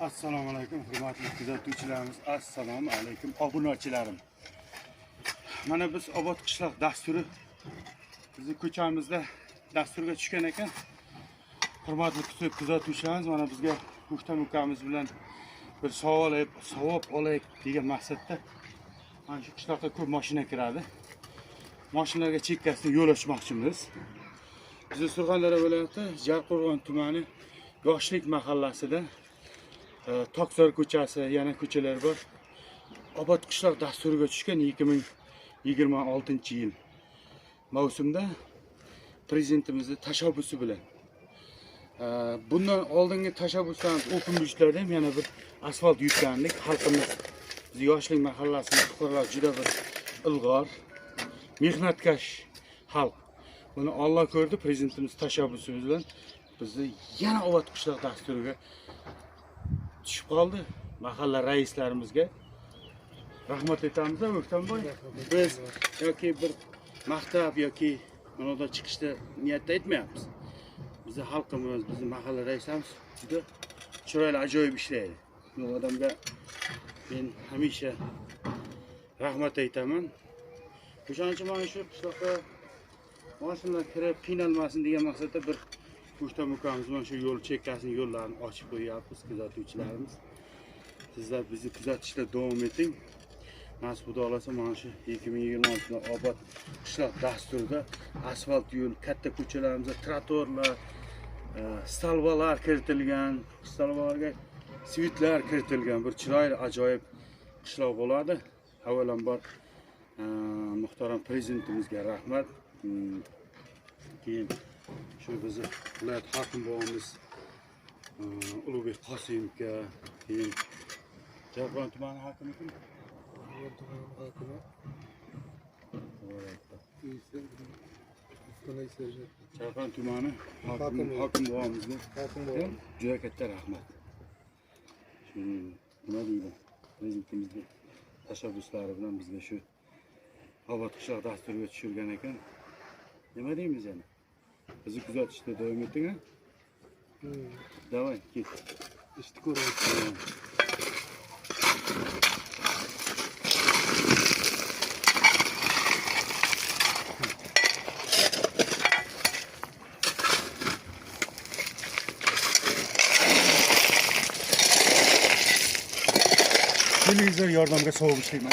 Assalomu alaykum hurmatli kuzatuvchilarimiz, assalomu alaykum obunachilarim. Mana biz obod qishloq dasturi bizni ko'chamizda dasturga tushgan ekan. Hurmatli kuzatuvchilarimiz, mana bizga Muhtam ukamiz bilan bir savob olaylik degan maqsadda mana shu qishloqqa ko'p mashina kiradi. Mashinalarga chekkasida yo'l ochmoqchimiz. Biz Surxondaryo viloyati Jarqo'rg'on tumani Yoshlik mahallasida Toksor ko'chasi, yana ko'chalar bor. Obod qishloq dasturiga tushgan 2026-yil mavsumda prezidentimizning tashabbusi bilan bundan oldingi tashabbuslarimiz open byudjetlarda ham yana bir asfalt yutgandik. Xalqimiz Yoshlik mahallasining fuqarolar juda bir ilg'or, mehnatkash xalq. Buni Alloh ko'rdi, prezidentimiz tashabbusi bilan bizni yana obod qishloq dasturiga tushib qoldi. Mahalla raislarimizga rahmat aytamiz. Muhtamboy, biz yoki bir maktab yoki mana chiqishda niyatda aytmayapmiz. Bizni xalqimiz, bizni mahalla raislarimiz juda chiroyli, ajoyib ishlaydi. Bu odamga men hamisha rahmat aytaman. O'shaning uchun mana shu qishloqqa mashinalar kirib qiynalmasin degan maqsadda bir Muhtam ukamiz mana shu yo'l chekkasini, yo'llarini ochib qo'yapmiz kuzatuvchilarimiz. Sizlar bizni kuzatishda davom eting. Nasib xudo xolasa mana shu 2026 obod qishloq dasturida asfalt yo'l, katta ko'chalarimizda trotuarlar, stalvalar kiritilgan, stalvalarga svitlar kiritilgan bir chiroyli, ajoyib qishloq bo'ladi. Avvalambor muhtaram prezidentimizga rahmat. Keyin shu bizni viloyat hokim bog'imiz Ulug'bek Qosimovga, keyin Jarqo'rg'on tumani hokimi kim? Jarqo'rg'on tumani hokim bog'imizga juda katta rahmat. Nima deydi? Prezidentimizga tashabbuslari bilan bizga shu obod qishloq dasturiga tushirgan ekan. Nima deymiz yana? Bizni kuzatishda davom eting, ha? Davay, ket. İşte ko'ramiz. Televizor yordamga sovuq ishlayman.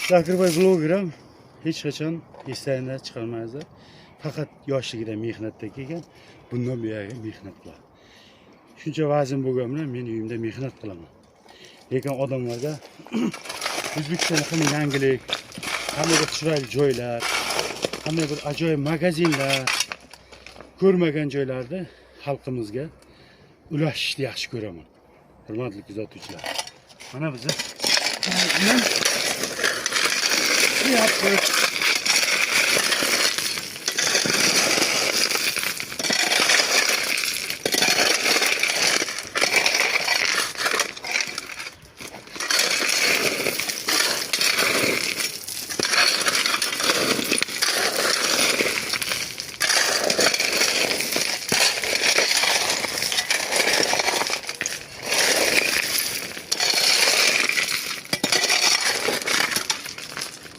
Zakirbay blogerim hech qachon esdan chiqarmaydi. Faqat yoshligida mehnatda kelgan, bundan buyog'iga mehnat qiladi. Shuncha vazn bo'lganman, men uyimda mehnat qilaman. Lekin odamlarga O'zbekistonda qanday yangilik, qanday bir chiroyli joylar, qanday bir ajoyib magazinlar, ko'rmagan joylarda xalqimizga ulashishni yaxshi ko'raman. Hurmatli kuzatuvchilar. Mana biz yaptık.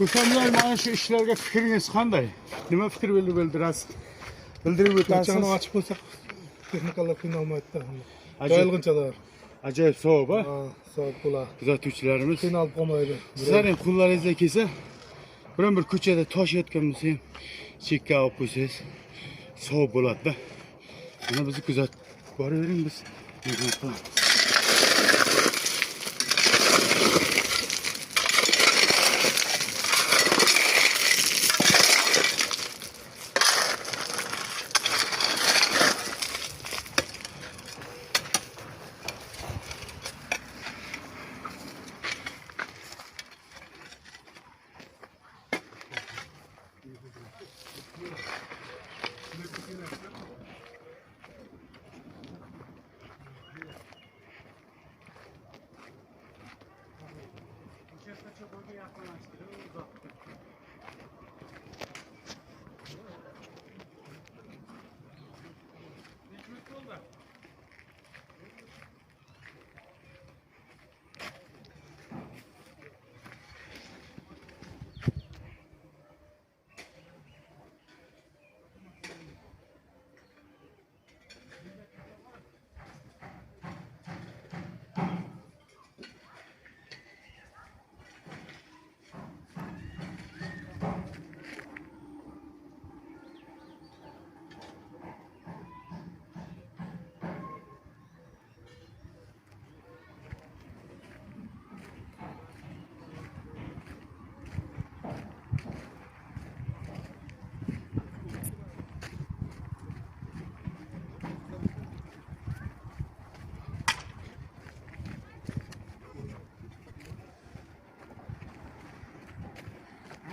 Muhtamlar, mana shu ishlarga fikringiz qanday? Nima fikr bildirasiz? Bildirib o'tasiz. Ko'chani ochib qo'ysak, texnikalar qiynalmaydi. Joyilg'inchalar. Ajoyib savob, ha? Savob bo'ladi. Kuzatuvchilarimiz Qiynalib qolmaydi. Sizlar ham qo'llaringizga kelsa, biron bir ko'chada tosh yotgan bo'lsa ham chekka olib qo'ysangiz savob bo'ladi-da. Mana bizni kuzatib boravering biz.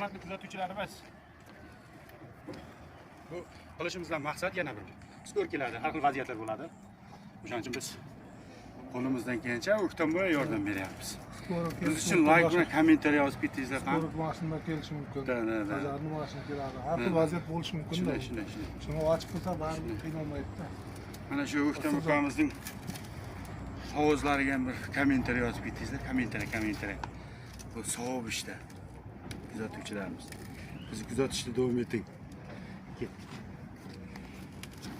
hurmatli kuzatuvchilarimiz. Bu qilishimizdan maqsad yana bir. Biz o'rkilarda har xil vaziyatlar bo'ladi. O'shaning uchun biz qo'limizdan kelgancha o'ktamboy yordam beryapmiz. Biz uchun like bilan kommentariy yozib ketingizlar ham. Ko'rik mashina kelishi mumkin. Da. Bajarni mashina keladi. Har xil vaziyat bo'lishi mumkin. Shunday. Shuni ochib qo'ysa baribir qiynalmaydi-da. Mana shu o'ktam ukamizning hovuzlariga ham bir kommentariy yozib ketingizlar. Kommentariy. Bu savob ishda. Kuzatuvchilarimiz. Bizni kuzatishda davom eting. Ketdik.